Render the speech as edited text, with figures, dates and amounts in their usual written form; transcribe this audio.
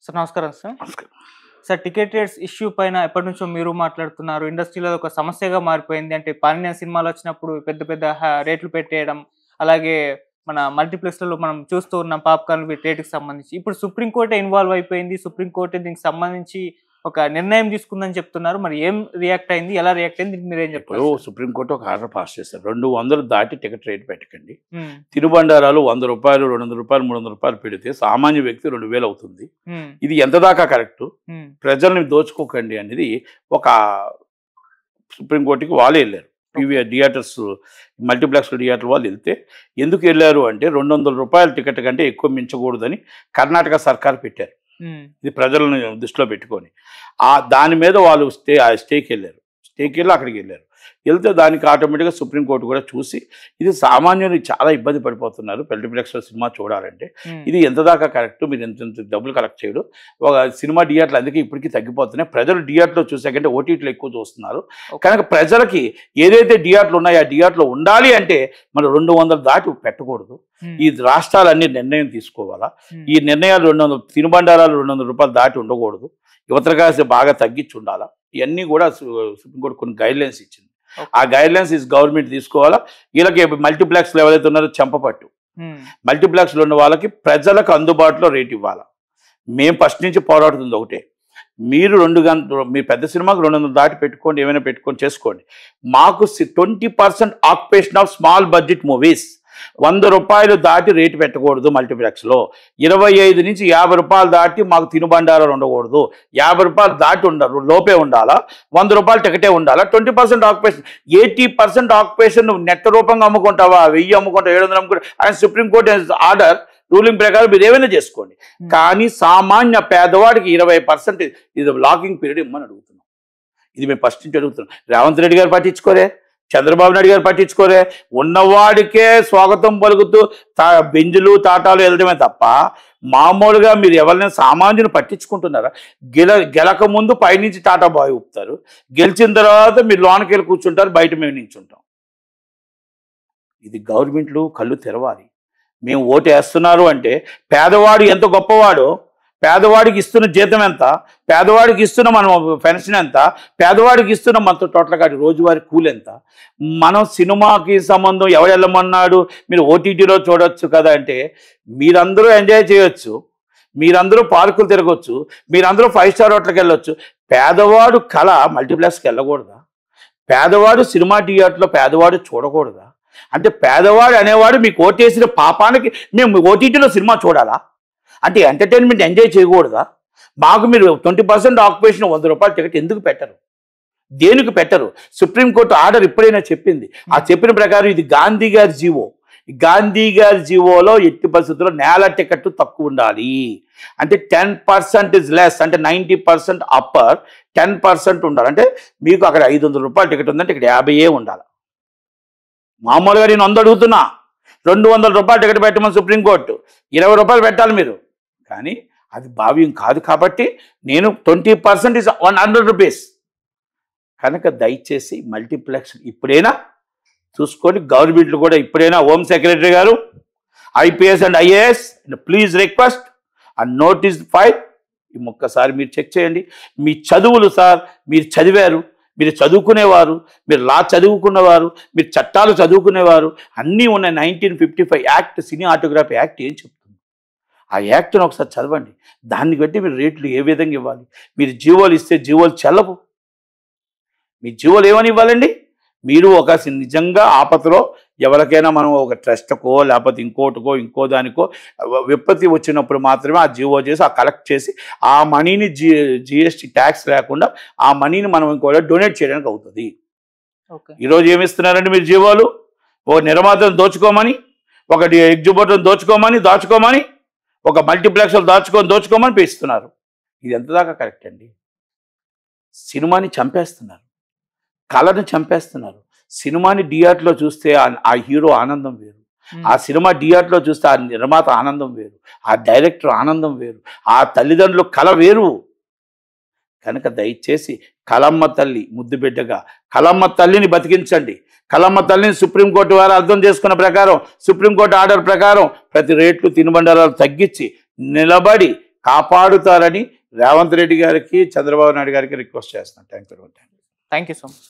Sir నమస్కారం sir. నమస్కారం. Sir ticket rates issue పైన ఎప్పటినుంచో మీరు మాట్లాడుతున్నారు. ఇండస్ట్రీలో ఒక సమస్యగా మారిపోయింది. అంటే పాన్ సినిమాలు వచ్చినప్పుడు పెద్ద పెద్ద రేట్లు పెట్టేయడం, అలాగే మన మల్టీప్లెక్స్‌లలో మనం చూస్తూ ఉన్నాం పాప్‌కార్న్ రేట్‌కి సంబంధించి. ఇప్పుడు సుప్రీం కోర్టే ఇన్వాల్వ్ అయిపోయింది. సుప్రీం కోర్టే దీనికి సంబంధించి ఒక నిర్ణయం తీసుకుందని చెప్తున్నారు. మరి ఏం రియాక్ట్ అయింది? ఎలా రియాక్ట్ అయింది? దీనికి మీరేం ఇప్పుడు చెప్తారు? సుప్రీంకోర్టు ఒక ఆర్డర్ పాస్ చేశారు. 200 దాటి టికెట్ రేట్ పెట్టకండి. హ్మ్. తినుబండారాలు రూ. 100, రూ. 200, రూ. 300 పెడితే సామాన్య వ్యక్తి 2000 అవుతుంది. హ్మ్. ఇది ఎంత దాకా కరెక్టు? హ్మ్. ప్రజల్ని దోచుకోకండి అనేది ఒక సుప్రీంకోర్టుకి వాళ్ళే వెళ్ళారు. పీవీఆర్ థియేటర్స్ మల్టీప్లెక్స్ థియేటర్ వాళ్ళు వెళ్తే ఎందుకు వెళ్ళారు అంటే రూ. 200 టికెట్ కంటే ఎక్కువ మించకూడదని కర్ణాటక సర్కార్ పెట్టారు. హ్మ్. ఇది ప్రజలను దృష్టిలో పెట్టుకొని దాని మీద వాళ్ళు స్టేకి వెళ్ళారు. స్టేకి వెళ్ళి అక్కడికి వెళ్ళారు. వెళ్తే దానికి ఆటోమేటిక్గా సుప్రీంకోర్టు కూడా చూసి ఇది సామాన్యులు చాలా ఇబ్బంది పడిపోతున్నారు మల్టీప్లెక్స్లో సినిమా చూడాలంటే హ్మ్. ఇది ఎంత దాకా కరెక్ట్, మీరు ఎంత డబ్బులు కలెక్ట్ చేయడం. ఒక సినిమా థియేటర్లు అందుకే ఇప్పటికీ తగ్గిపోతున్నాయి. ప్రజలు థియేటర్లో చూసాకంటే ఓటీటీలో ఎక్కువ చూస్తున్నారు. కనుక ప్రజలకి ఏదైతే థియేటర్లు ఉన్నాయో ఆ థియేటర్లో ఉండాలి అంటే మనం 200 దాటి పెట్టకూడదు. హ్మ్. ఈ రాష్ట్రాలన్నీ నిర్ణయం తీసుకోవాలా. హ్మ్. ఈ నిర్ణయాలు 200 తినుబండారాలు రూ. 200 దాటి ఉండకూడదు. యువతర కాస్త బాగా తగ్గించి ఉండాలా. ఇవన్నీ కూడా సుప్రీంకోర్టు కొన్ని గైడ్లైన్స్ ఇచ్చింది. ఆ గైడ్లైన్స్ గవర్నమెంట్ తీసుకోవాలా. వీళ్ళకి మల్టీప్లెక్స్లు ఎవరైతే ఉన్నారో చెంపపట్టు. హ్మ్. మల్టీప్లెక్స్లో ఉన్న వాళ్ళకి ప్రజలకు అందుబాటులో రేట్ ఇవ్వాలా. మేము ఫస్ట్ నుంచి పోరాడుతుంది ఒకటే, మీరు 2 గంటలు మీ పెద్ద సినిమాకు 200 దాటి పెట్టుకోండి, ఏమైనా పెట్టుకొని చేసుకోండి. మాకు 20% occupation of small budget movies రూ. 100 దాటి రేటు పెట్టకూడదు. మల్టీప్లెక్స్లో 25 నుంచి రూ. 50 దాటి మాకు తినుబండారాలు ఉండకూడదు. రూ. 50 దాటి లోపే ఉండాలా. రూ. 100 టికెటే ఉండాలా. 20% ఆక్యుపేషన్, 80% ఆక్యుపేషన్ నువ్వు నెట్ రూపంగా అమ్ముకుంటావా, 1000 అమ్ముకుంటావు, 700 అమ్ముకుంటావు. ఆయన సుప్రీంకోర్టు ఆర్డర్ రూలింగ్ ప్రకారం మీరు ఏమైనా చేసుకోండి. కానీ సామాన్య పేదవాడికి 20% ఇది లాకింగ్ పీరియడ్ ఇమ్మని అడుగుతున్నాం. ఇది మేము ఫస్ట్ నుంచి అడుగుతున్నాం. రేవంత్ రెడ్డి గారు పట్టించుకోరే, చంద్రబాబు నాయుడు గారు పట్టించుకోరే. ఉన్నవాడికే స్వాగతం పలుకుతూ బెంజులు తాటాలు వెళ్ళడమే తప్ప మామూలుగా మీరు ఎవరినైనా సామాన్యుని పట్టించుకుంటున్నారా? గెలక ముందు పైనుంచి టాటా బాయ్ ఊపుతారు, గెలిచిన తర్వాత మీరు లోనకి వెళ్ళి కూర్చుంటారు, బయట మేము నించుంటాం. ఇది గవర్నమెంట్లు కళ్ళు తెరవాలి. మేము ఓటు వేస్తున్నారు అంటే పేదవాడు ఎంత గొప్పవాడో, పేదవాడికి ఇస్తున్న జీతం ఎంత, పేదవాడికి ఇస్తున్న మనం పెన్షన్ ఎంత, పేదవాడికి ఇస్తున్న మనతో టోటల్గా రోజువారీ కూలి ఎంత. మనం సినిమాకి సంబంధం ఎవరు వెళ్ళమన్నాడు, మీరు ఓటీటీలో చూడొచ్చు కదా అంటే మీరందరూ ఎంజాయ్ చేయొచ్చు, మీరందరూ పార్కులు తిరగొచ్చు, మీరందరూ 5 స్టార్ హోటల్కి వెళ్ళొచ్చు. పేదవాడు కళ మల్టీప్లెక్స్కి వెళ్ళకూడదా? పేదవాడు సినిమా థియేటర్లో పేదవాడు చూడకూడదా? అంటే పేదవాడు అనేవాడు మీకు ఓటేసిన పాపానికి మేము ఓటీటీలో సినిమా చూడాలా? అంటే ఎంటర్టైన్మెంట్ ఎంజాయ్ చేయకూడదా? మాకు మీరు 20% ఆక్యుపేషన్ రూ. 100 టికెట్ ఎందుకు పెట్టరు? దేనికి పెట్టరు? సుప్రీంకోర్టు ఆర్డర్ ఎప్పుడైనా చెప్పింది. ఆ చెప్పిన ప్రకారం ఇది గాంధీ గారి జీవో. గాంధీ గారి జీవోలో ఎట్టి పరిస్థితుల్లో నేల టికెట్ తక్కువ ఉండాలి. అంటే 10% ఇస్ లెస్, అంటే 90% అప్పర్, 10% ఉండాలి. అంటే మీకు అక్కడ రూ. 500 టికెట్ ఉందంటే ఇక్కడ 50 ఉండాలి. మామూలుగా నేను 100 అడుగుతున్నా, రూ. 200 టికెట్ పెట్టమని సుప్రీంకోర్టు, రూ. 20 పెట్టాలి మీరు. కానీ అది భావ్యం కాదు కాబట్టి నేను 20% ఇస్ ₹100. కనుక దయచేసి మల్టీప్లెక్స్ ఇప్పుడైనా చూసుకొని గవర్నమెంట్లు కూడా ఇప్పుడైనా హోమ్ సెక్రటరీ గారు, IPS and IAS please request and notice file ఒక్కసారి మీరు చెక్ చేయండి. మీ చదువులు సార్, మీరు చదివారు, మీరు చదువుకునేవారు, మీరు లా చదువుకున్నవారు, మీరు చట్టాలు చదువుకునేవారు, అన్నీ ఉన్నాయి. 1955 యాక్ట్, సినిమాటోగ్రఫీ యాక్ట్ ఏం చెప్తుంది? ఆ యాక్ట్ను ఒకసారి చదవండి. దాన్ని బట్టి మీరు రేట్లు ఏ విధంగా ఇవ్వాలి. మీరు జీవోలు ఇస్తే జీవోలు చెల్లవు. మీ జీవోలు ఏమని ఇవ్వాలండి? మీరు ఒక నిజంగా ఆపదలో ఎవరికైనా మనం ఒక ట్రస్ట్కో లేకపోతే ఇంకోటికో ఇంకో దానికో విపత్తి వచ్చినప్పుడు మాత్రమే ఆ జీవో చేసి కలెక్ట్ చేసి ఆ మనీని జిఎస్టీ ట్యాక్స్ లేకుండా ఆ మనీని మనం ఇంకో డొనేట్ చేయడానికి అవుతుంది. ఈరోజు ఏమిస్తున్నారండి మీరు జీవోలు? ఒక నిర్మాతను దోచుకోమని, ఒక ఎగ్జిబిటర్ను దాచుకోమని, ఒక మల్టీప్లెక్స్లు దోచుకోమని పెంచుతున్నారు. ఇది ఎంత దాకా కరెక్ట్ అండి? సినిమాని చంపేస్తున్నారు, కళను చంపేస్తున్నారు. సినిమాని థియేటర్లో చూస్తే ఆ హీరో ఆనందం వేరు, ఆ సినిమా థియేటర్లో చూస్తే ఆ నిర్మాత ఆనందం వేరు, ఆ డైరెక్టర్ ఆనందం వేరు, ఆ తల్లిదండ్రులు కళ వేరు. కనుక దయచేసి కళమ్మ తల్లి ముద్దు బిడ్డగా కళమ్మ తల్లిని బతికించండి. కళమ్మ తల్లిని సుప్రీంకోర్టు వారు అర్థం చేసుకున్న ప్రకారం, సుప్రీంకోర్టు ఆర్డర్ ప్రకారం ప్రతి రేట్లు తినుబండారాలు తగ్గించి నిలబడి కాపాడుతారని రేవంత్ రెడ్డి గారికి, చంద్రబాబు నాయుడు గారికి రిక్వెస్ట్ చేస్తున్నాను. Thank you. Thank you so much.